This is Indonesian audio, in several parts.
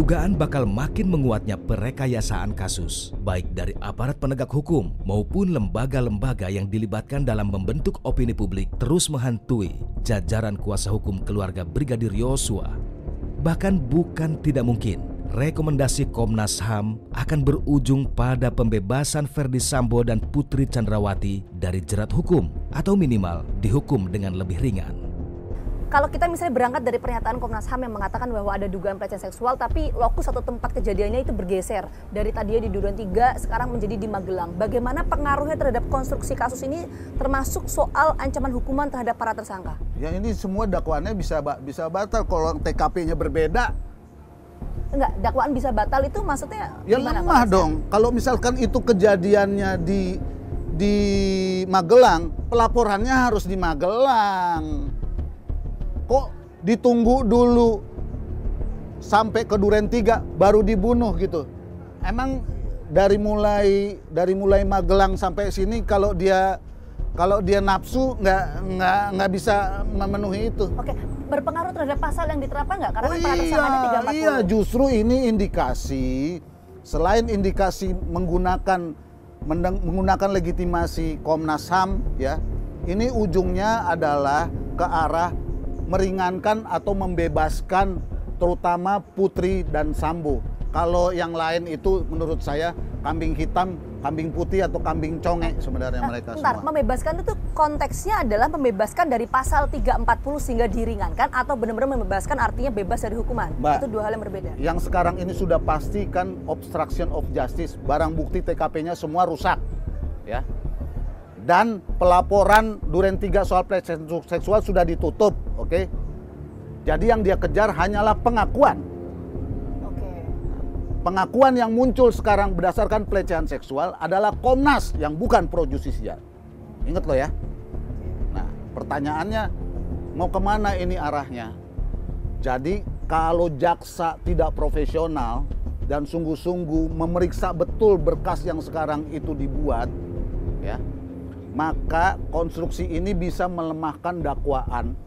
Dugaan bakal makin menguatnya perekayasaan kasus, baik dari aparat penegak hukum maupun lembaga-lembaga yang dilibatkan dalam membentuk opini publik terus menghantui jajaran kuasa hukum keluarga Brigadir Yosua. Bahkan bukan tidak mungkin, rekomendasi Komnas HAM akan berujung pada pembebasan Ferdy Sambo dan Putri Chandrawati dari jerat hukum atau minimal dihukum dengan lebih ringan. Kalau kita misalnya berangkat dari pernyataan Komnas HAM yang mengatakan bahwa ada dugaan pelecehan seksual, tapi lokus atau tempat kejadiannya itu bergeser. Dari tadinya di Duren 3, sekarang menjadi di Magelang. Bagaimana pengaruhnya terhadap konstruksi kasus ini, termasuk soal ancaman hukuman terhadap para tersangka? Ya ini semua dakwaannya bisa batal kalau TKP-nya berbeda. Enggak, dakwaan bisa batal itu maksudnya Ya gimana, lemah Pak? dong. Kalau misalkan itu kejadiannya di Magelang, pelaporannya harus di Magelang. Kok ditunggu dulu sampai ke Duren 3 baru dibunuh gitu? Emang dari mulai Magelang sampai sini kalau dia nafsu nggak bisa memenuhi itu. Oke, berpengaruh terhadap pasal yang diterapkan nggak? Karena para tersangka ada 340. Iya, justru ini indikasi, selain indikasi menggunakan legitimasi Komnas HAM, ya, ini ujungnya adalah ke arah meringankan atau membebaskan terutama Putri dan Sambo. Kalau yang lain itu menurut saya kambing hitam, kambing putih atau kambing conge sebenarnya mereka semua. Membebaskan itu konteksnya adalah membebaskan dari pasal 340 sehingga diringankan atau benar-benar membebaskan artinya bebas dari hukuman. Mbak, itu dua hal yang berbeda. Yang sekarang ini sudah pasti kan obstruction of justice, barang bukti TKP-nya semua rusak. Ya. Dan pelaporan Duren 3 soal pelecehan seksual sudah ditutup, oke? Jadi yang dia kejar hanyalah pengakuan. Oke. Pengakuan yang muncul sekarang berdasarkan pelecehan seksual adalah Komnas yang bukan pro justisia. Ingat lo ya. Nah, pertanyaannya mau kemana ini arahnya? Jadi kalau jaksa tidak profesional dan sungguh-sungguh memeriksa betul berkas yang sekarang itu dibuat, ya, maka konstruksi ini bisa melemahkan dakwaan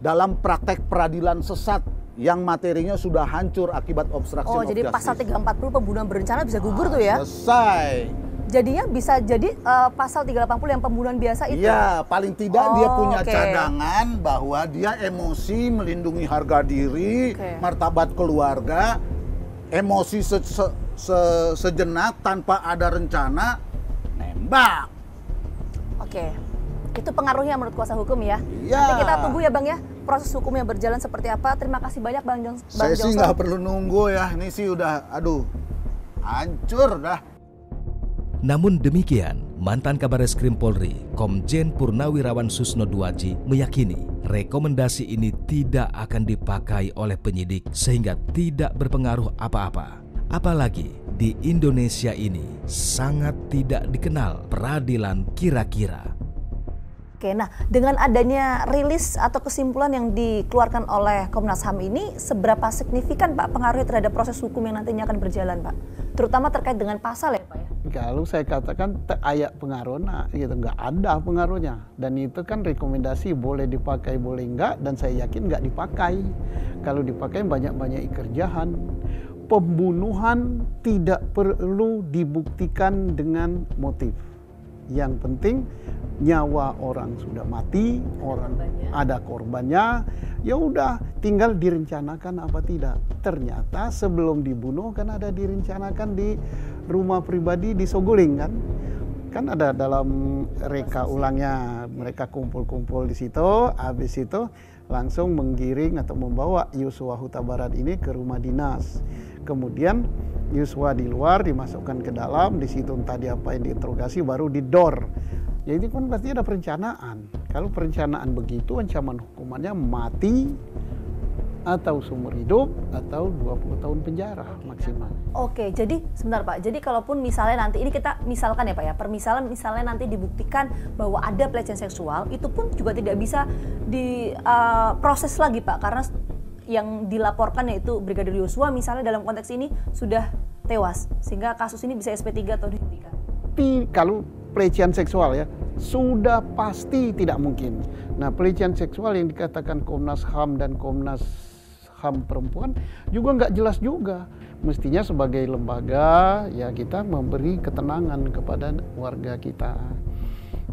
dalam praktek peradilan sesat yang materinya sudah hancur akibat obstruction of justice. Oh, jadi pasal 340 pembunuhan berencana bisa gugur tuh ya? Selesai. Jadinya bisa jadi pasal 380 yang pembunuhan biasa itu? Iya, paling tidak dia punya oke. cadangan bahwa dia emosi melindungi harga diri, martabat keluarga, emosi sejenak tanpa ada rencana, nembak. Oke, itu pengaruhnya menurut kuasa hukum ya. Iya. Nanti kita tunggu ya Bang ya, proses hukumnya berjalan seperti apa. Terima kasih banyak Bang Johnson. Saya sih nggak perlu nunggu ya, ini sih udah, hancur dah. Namun demikian, mantan Kabareskrim Polri, Komjen Purnawirawan Susno Duaji meyakini rekomendasi ini tidak akan dipakai oleh penyidik sehingga tidak berpengaruh apa-apa. Apalagi di Indonesia ini sangat tidak dikenal peradilan kira-kira. Oke, nah dengan adanya rilis atau kesimpulan yang dikeluarkan oleh Komnas HAM ini, seberapa signifikan Pak pengaruhnya terhadap proses hukum yang nantinya akan berjalan Pak? Terutama terkait dengan pasal ya Pak ya? Kalau saya katakan ayat pengaruhnya gitu, nggak ada pengaruhnya. Dan itu kan rekomendasi boleh dipakai boleh enggak, dan saya yakin nggak dipakai. Kalau dipakai banyak-banyak kerjaan. Pembunuhan tidak perlu dibuktikan dengan motif. Yang penting nyawa orang sudah mati, ada korbannya, ya udah tinggal direncanakan apa tidak. Ternyata sebelum dibunuh kan ada direncanakan di rumah pribadi di Soguling kan. Kan ada dalam reka ulangnya, mereka kumpul-kumpul di situ, habis itu langsung menggiring atau membawa Yosua Huta Barat ini ke rumah dinas. Kemudian Yosua di luar dimasukkan ke dalam, di situ entah dia apa yang diinterogasi, baru didor. Ya ini kan berarti ada perencanaan. Kalau perencanaan begitu, ancaman hukumannya mati atau seumur hidup atau 20 tahun penjara maksimal. Oke, jadi sebentar Pak. Jadi kalaupun misalnya nanti ini kita misalkan ya Pak ya, permisalan misalnya nanti dibuktikan bahwa ada pelecehan seksual, itu pun juga tidak bisa diproses lagi Pak, karena yang dilaporkan yaitu Brigadir Yosua misalnya dalam konteks ini sudah tewas, sehingga kasus ini bisa SP3 atau dihentikan. Tapi kalau pelecehan seksual ya, sudah pasti tidak mungkin. Nah, pelecehan seksual yang dikatakan Komnas HAM dan Komnas HAM perempuan juga nggak jelas juga. Mestinya sebagai lembaga ya kita memberi ketenangan kepada warga kita.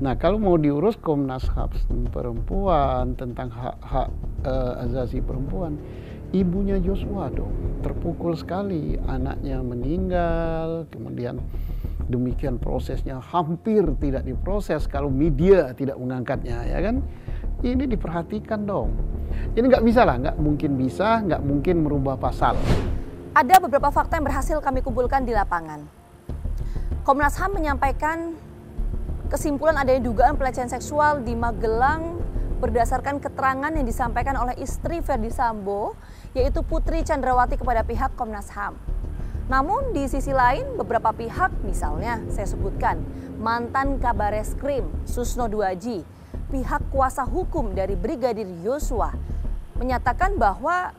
Nah, kalau mau diurus Komnas HAM perempuan tentang hak-hak asasi perempuan, ibunya Joshua dong terpukul sekali, anaknya meninggal, kemudian demikian prosesnya hampir tidak diproses kalau media tidak mengangkatnya, ya kan? Ini diperhatikan dong. Ini nggak bisa lah, nggak mungkin merubah pasal. Ada beberapa fakta yang berhasil kami kumpulkan di lapangan. Komnas HAM menyampaikan kesimpulan adanya dugaan pelecehan seksual di Magelang berdasarkan keterangan yang disampaikan oleh istri Verdi Sambo, yaitu Putri Chandrawati kepada pihak Komnas HAM. Namun di sisi lain beberapa pihak, misalnya saya sebutkan mantan Kabareskrim Susno Duaji, pihak kuasa hukum dari Brigadir Yosua, menyatakan bahwa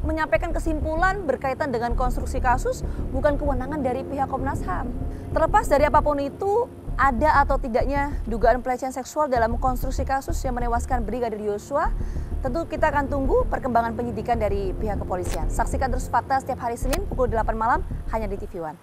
menyampaikan kesimpulan berkaitan dengan konstruksi kasus bukan kewenangan dari pihak Komnas HAM. Terlepas dari apapun itu, ada atau tidaknya dugaan pelecehan seksual dalam konstruksi kasus yang menewaskan Brigadir Yosua, tentu kita akan tunggu perkembangan penyidikan dari pihak kepolisian. Saksikan terus Fakta setiap hari Senin pukul 8 malam hanya di TV One.